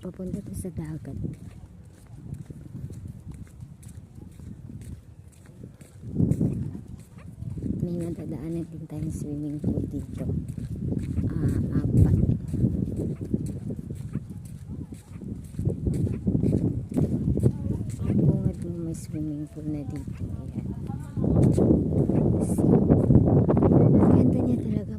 papunta to sa dagat. May madadaanan din tayong swimming pool dito. Apat. Bungad mo may swimming pool na dito. Ayan. Ganda niya talaga.